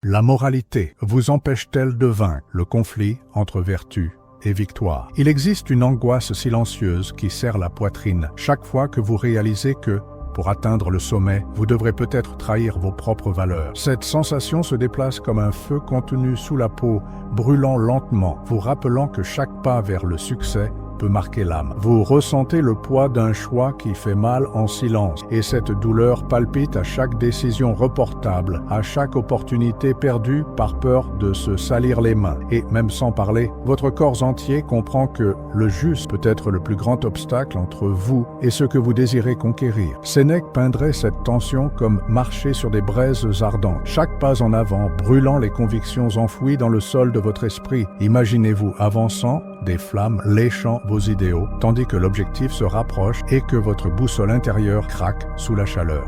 La moralité vous empêche-t-elle de vaincre le conflit entre vertu et victoire? Il existe une angoisse silencieuse qui serre la poitrine chaque fois que vous réalisez que, pour atteindre le sommet, vous devrez peut-être trahir vos propres valeurs. Cette sensation se déplace comme un feu contenu sous la peau, brûlant lentement, vous rappelant que chaque pas vers le succès peut marquer l'âme. Vous ressentez le poids d'un choix qui fait mal en silence, et cette douleur palpite à chaque décision reportable, à chaque opportunité perdue par peur de se salir les mains. Et même sans parler, votre corps entier comprend que le juste peut être le plus grand obstacle entre vous et ce que vous désirez conquérir. Sénèque peindrait cette tension comme marcher sur des braises ardentes, chaque pas en avant brûlant les convictions enfouies dans le sol de votre esprit. Imaginez-vous avançant, des flammes léchant vos idéaux, tandis que l'objectif se rapproche et que votre boussole intérieure craque sous la chaleur.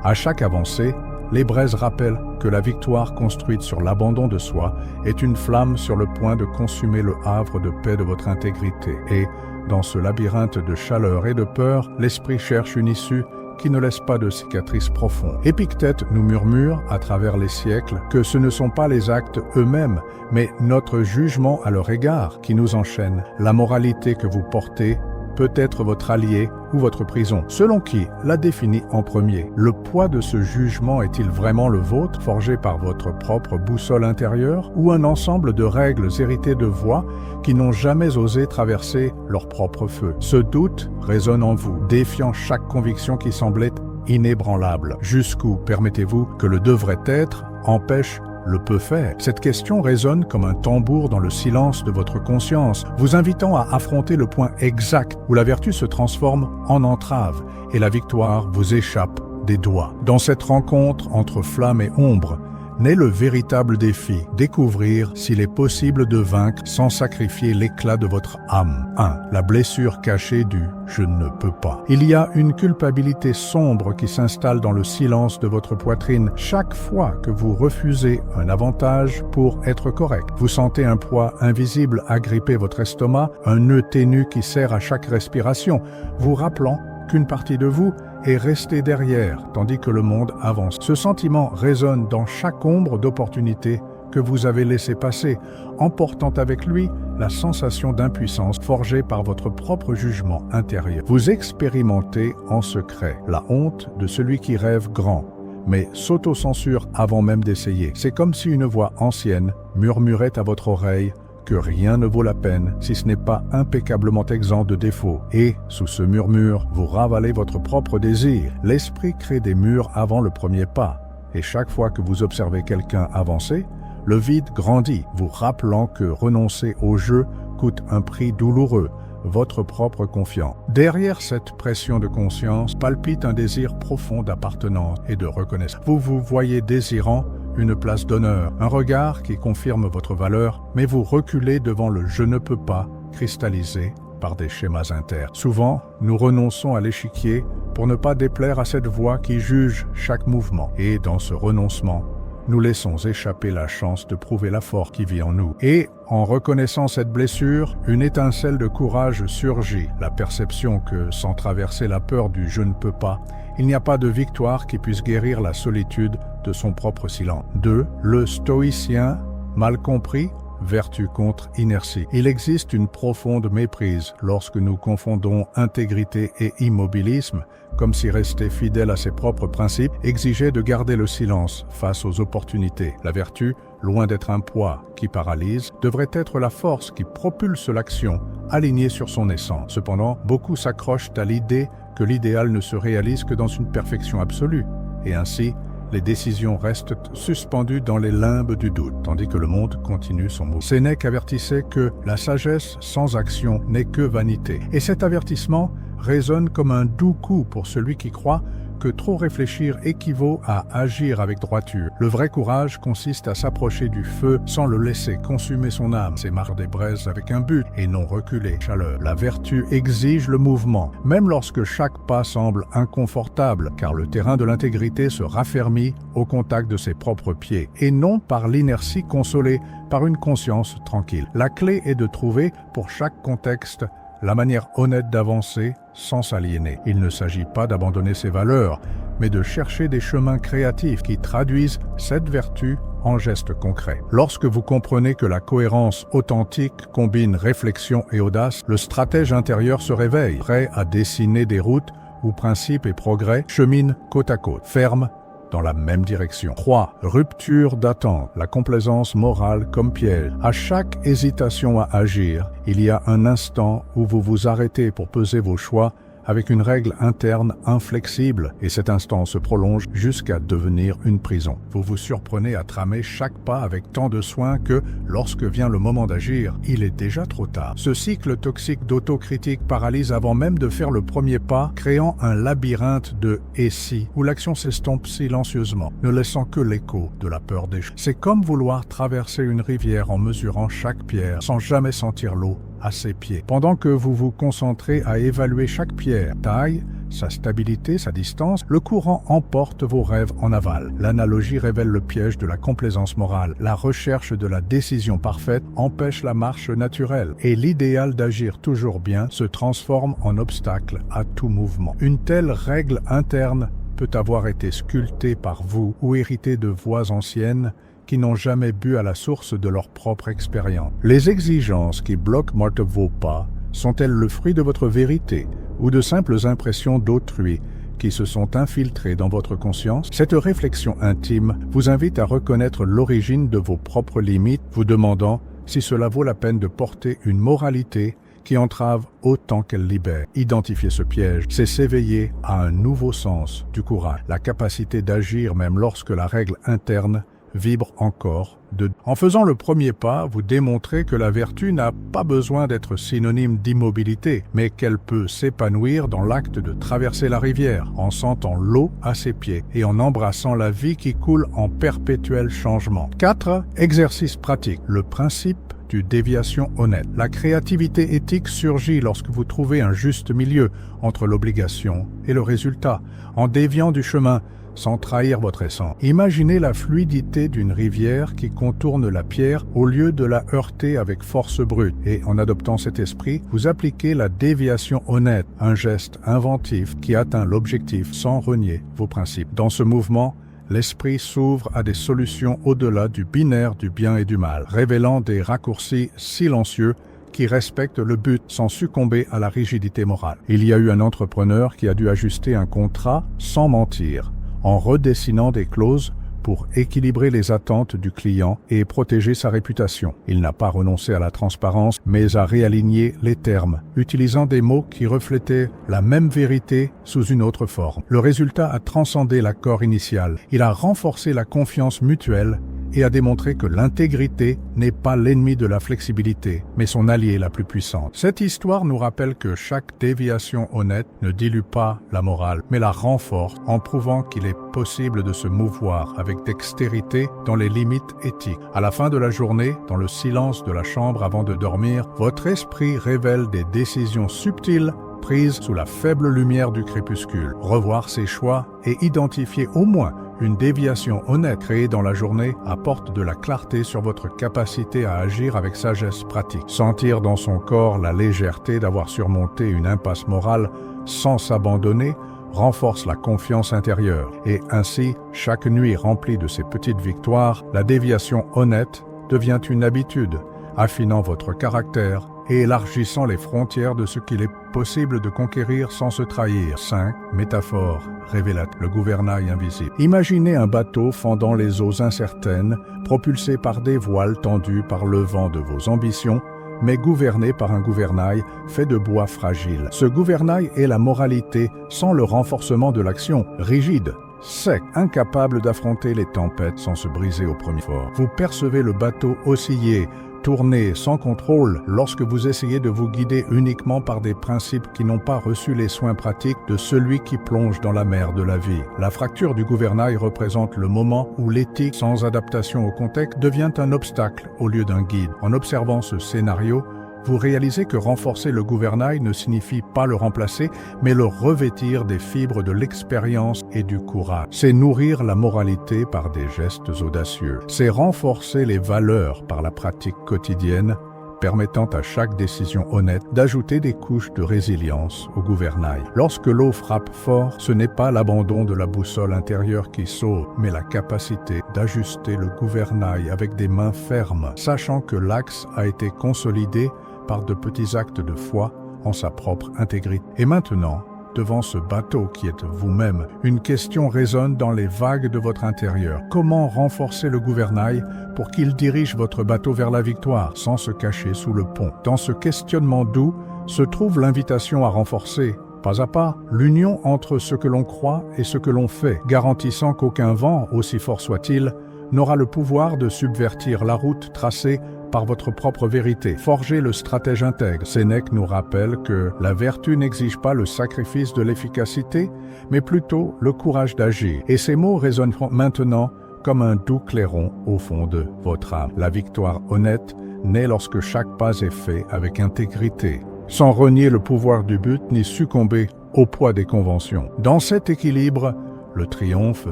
À chaque avancée, les braises rappellent que la victoire construite sur l'abandon de soi est une flamme sur le point de consumer le havre de paix de votre intégrité. Et, dans ce labyrinthe de chaleur et de peur, l'esprit cherche une issue qui ne laisse pas de cicatrices profondes. Épictète nous murmure, à travers les siècles, que ce ne sont pas les actes eux-mêmes, mais notre jugement à leur égard qui nous enchaîne. La moralité que vous portez peut être votre allié ou votre prison. Selon qui la définit en premier? Le poids de ce jugement est-il vraiment le vôtre, forgé par votre propre boussole intérieure, ou un ensemble de règles héritées de voix qui n'ont jamais osé traverser leur propre feu? Ce doute résonne en vous, défiant chaque conviction qui semblait inébranlable. Jusqu'où, permettez-vous, que le devrait être empêche le peut faire? Cette question résonne comme un tambour dans le silence de votre conscience, vous invitant à affronter le point exact où la vertu se transforme en entrave et la victoire vous échappe des doigts. Dans cette rencontre entre flamme et ombre, naît le véritable défi, découvrir s'il est possible de vaincre sans sacrifier l'éclat de votre âme. 1. La blessure cachée du « je ne peux pas ». Il y a une culpabilité sombre qui s'installe dans le silence de votre poitrine chaque fois que vous refusez un avantage pour être correct. Vous sentez un poids invisible agripper votre estomac, un nœud ténu qui serre à chaque respiration, vous rappelant qu'une partie de vous est restée derrière, tandis que le monde avance. Ce sentiment résonne dans chaque ombre d'opportunité que vous avez laissé passer, emportant avec lui la sensation d'impuissance forgée par votre propre jugement intérieur. Vous expérimentez en secret la honte de celui qui rêve grand, mais s'auto-censure avant même d'essayer. C'est comme si une voix ancienne murmurait à votre oreille que rien ne vaut la peine si ce n'est pas impeccablement exempt de défauts. Et, sous ce murmure, vous ravalez votre propre désir. L'esprit crée des murs avant le premier pas. Et chaque fois que vous observez quelqu'un avancer, le vide grandit, vous rappelant que renoncer au jeu coûte un prix douloureux, votre propre confiance. Derrière cette pression de conscience palpite un désir profond d'appartenance et de reconnaissance. Vous vous voyez désirant une place d'honneur, un regard qui confirme votre valeur, mais vous reculez devant le « je ne peux pas » cristallisé par des schémas internes. Souvent, nous renonçons à l'échiquier pour ne pas déplaire à cette voix qui juge chaque mouvement. Et dans ce renoncement, nous laissons échapper la chance de prouver la force qui vit en nous. Et, en reconnaissant cette blessure, une étincelle de courage surgit, la perception que, sans traverser la peur du « je ne peux pas », il n'y a pas de victoire qui puisse guérir la solitude de son propre silence. 2. Le stoïcien, mal compris, vertu contre inertie. Il existe une profonde méprise lorsque nous confondons intégrité et immobilisme, comme si rester fidèle à ses propres principes exigeait de garder le silence face aux opportunités. La vertu, loin d'être un poids qui paralyse, devrait être la force qui propulse l'action, alignée sur son essence. Cependant, beaucoup s'accrochent à l'idée que l'idéal ne se réalise que dans une perfection absolue, et ainsi, les décisions restent suspendues dans les limbes du doute, tandis que le monde continue son mouvement. Sénèque avertissait que la sagesse sans action n'est que vanité. Et cet avertissement résonne comme un doux coup pour celui qui croit que trop réfléchir équivaut à agir avec droiture. Le vrai courage consiste à s'approcher du feu sans le laisser consumer son âme, s'émarrer des braises avec un but et non reculer. Chaleur. La vertu exige le mouvement, même lorsque chaque pas semble inconfortable, car le terrain de l'intégrité se raffermit au contact de ses propres pieds, et non par l'inertie consolée par une conscience tranquille. La clé est de trouver, pour chaque contexte, la manière honnête d'avancer sans s'aliéner. Il ne s'agit pas d'abandonner ses valeurs, mais de chercher des chemins créatifs qui traduisent cette vertu en gestes concrets. Lorsque vous comprenez que la cohérence authentique combine réflexion et audace, le stratège intérieur se réveille, prêt à dessiner des routes où principes et progrès cheminent côte à côte, fermes dans la même direction. 3. Rupture d'attente, la complaisance morale comme piège. À chaque hésitation à agir, il y a un instant où vous vous arrêtez pour peser vos choix avec une règle interne inflexible, et cet instant se prolonge jusqu'à devenir une prison. Vous vous surprenez à tramer chaque pas avec tant de soin que, lorsque vient le moment d'agir, il est déjà trop tard. Ce cycle toxique d'autocritique paralyse avant même de faire le premier pas, créant un labyrinthe de « et si » où l'action s'estompe silencieusement, ne laissant que l'écho de la peur d'échouer. C'est comme vouloir traverser une rivière en mesurant chaque pierre, sans jamais sentir l'eau à ses pieds. Pendant que vous vous concentrez à évaluer chaque pierre, taille, sa stabilité, sa distance, le courant emporte vos rêves en aval. L'analogie révèle le piège de la complaisance morale. La recherche de la décision parfaite empêche la marche naturelle, et l'idéal d'agir toujours bien se transforme en obstacle à tout mouvement. Une telle règle interne peut avoir été sculptée par vous ou héritée de voix anciennes qui n'ont jamais bu à la source de leur propre expérience. Les exigences qui bloquent vos pas sont-elles le fruit de votre vérité ou de simples impressions d'autrui qui se sont infiltrées dans votre conscience? Cette réflexion intime vous invite à reconnaître l'origine de vos propres limites, vous demandant si cela vaut la peine de porter une moralité qui entrave autant qu'elle libère. Identifier ce piège, c'est s'éveiller à un nouveau sens du courage, la capacité d'agir même lorsque la règle interne vibre encore de... En faisant le premier pas, vous démontrez que la vertu n'a pas besoin d'être synonyme d'immobilité, mais qu'elle peut s'épanouir dans l'acte de traverser la rivière, en sentant l'eau à ses pieds et en embrassant la vie qui coule en perpétuel changement. 4. Exercice pratique. Le principe du déviation honnête. La créativité éthique surgit lorsque vous trouvez un juste milieu entre l'obligation et le résultat, en déviant du chemin sans trahir votre essence. Imaginez la fluidité d'une rivière qui contourne la pierre au lieu de la heurter avec force brute. Et en adoptant cet esprit, vous appliquez la déviation honnête, un geste inventif qui atteint l'objectif sans renier vos principes. Dans ce mouvement, l'esprit s'ouvre à des solutions au-delà du binaire du bien et du mal, révélant des raccourcis silencieux qui respectent le but sans succomber à la rigidité morale. Il y a eu un entrepreneur qui a dû ajuster un contrat sans mentir, en redessinant des clauses pour équilibrer les attentes du client et protéger sa réputation. Il n'a pas renoncé à la transparence, mais a réaligné les termes, utilisant des mots qui reflétaient la même vérité sous une autre forme. Le résultat a transcendé l'accord initial. Il a renforcé la confiance mutuelle et a démontré que l'intégrité n'est pas l'ennemi de la flexibilité, mais son allié la plus puissante. Cette histoire nous rappelle que chaque déviation honnête ne dilue pas la morale, mais la renforce en prouvant qu'il est possible de se mouvoir avec dextérité dans les limites éthiques. À la fin de la journée, dans le silence de la chambre avant de dormir, votre esprit révèle des décisions subtiles prises sous la faible lumière du crépuscule. Revoir ses choix et identifier au moins une déviation honnête créée dans la journée apporte de la clarté sur votre capacité à agir avec sagesse pratique. Sentir dans son corps la légèreté d'avoir surmonté une impasse morale sans s'abandonner renforce la confiance intérieure. Et ainsi, chaque nuit remplie de ces petites victoires, la déviation honnête devient une habitude, affinant votre caractère et élargissant les frontières de ce qu'il est possible de conquérir sans se trahir. 5. Métaphore révélate le gouvernail invisible. Imaginez un bateau fendant les eaux incertaines, propulsé par des voiles tendues par le vent de vos ambitions, mais gouverné par un gouvernail fait de bois fragile. Ce gouvernail est la moralité sans le renforcement de l'action, rigide, sec, incapable d'affronter les tempêtes sans se briser au premier fort. Vous percevez le bateau osciller, tourner sans contrôle lorsque vous essayez de vous guider uniquement par des principes qui n'ont pas reçu les soins pratiques de celui qui plonge dans la mer de la vie. La fracture du gouvernail représente le moment où l'éthique sans adaptation au contexte devient un obstacle au lieu d'un guide. En observant ce scénario, vous réalisez que renforcer le gouvernail ne signifie pas le remplacer, mais le revêtir des fibres de l'expérience et du courage. C'est nourrir la moralité par des gestes audacieux. C'est renforcer les valeurs par la pratique quotidienne, permettant à chaque décision honnête d'ajouter des couches de résilience au gouvernail. Lorsque l'eau frappe fort, ce n'est pas l'abandon de la boussole intérieure qui saute, mais la capacité d'ajuster le gouvernail avec des mains fermes, sachant que l'axe a été consolidé par de petits actes de foi en sa propre intégrité. Et maintenant, devant ce bateau qui est vous-même, une question résonne dans les vagues de votre intérieur. Comment renforcer le gouvernail pour qu'il dirige votre bateau vers la victoire sans se cacher sous le pont? Dans ce questionnement doux se trouve l'invitation à renforcer, pas à pas, l'union entre ce que l'on croit et ce que l'on fait, garantissant qu'aucun vent, aussi fort soit-il, n'aura le pouvoir de subvertir la route tracée par votre propre vérité. Forgez le stratège intègre. Sénèque nous rappelle que la vertu n'exige pas le sacrifice de l'efficacité, mais plutôt le courage d'agir. Et ces mots résonneront maintenant comme un doux clairon au fond de votre âme. La victoire honnête naît lorsque chaque pas est fait avec intégrité, sans renier le pouvoir du but ni succomber au poids des conventions. Dans cet équilibre, le triomphe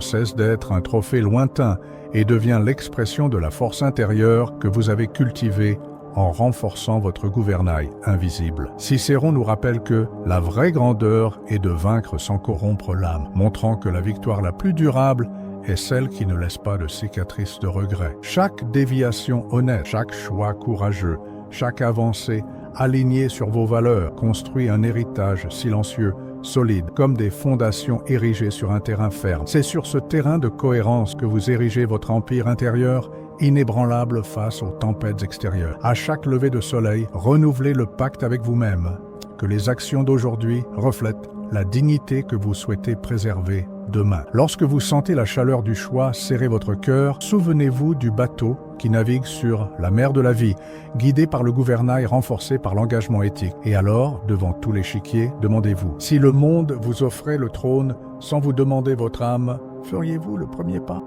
cesse d'être un trophée lointain et devient l'expression de la force intérieure que vous avez cultivée en renforçant votre gouvernail invisible. Cicéron nous rappelle que la vraie grandeur est de vaincre sans corrompre l'âme, montrant que la victoire la plus durable est celle qui ne laisse pas de cicatrices de regret. Chaque déviation honnête, chaque choix courageux, chaque avancée alignée sur vos valeurs construit un héritage silencieux, solide, comme des fondations érigées sur un terrain ferme. C'est sur ce terrain de cohérence que vous érigez votre empire intérieur, inébranlable face aux tempêtes extérieures. À chaque lever de soleil, renouvelez le pacte avec vous-même, que les actions d'aujourd'hui reflètent la dignité que vous souhaitez préserver demain. Lorsque vous sentez la chaleur du choix serrer votre cœur, souvenez-vous du bateau qui navigue sur la mer de la vie, guidé par le gouvernail renforcé par l'engagement éthique. Et alors, devant tout l'échiquier, demandez-vous, si le monde vous offrait le trône sans vous demander votre âme, feriez-vous le premier pas ?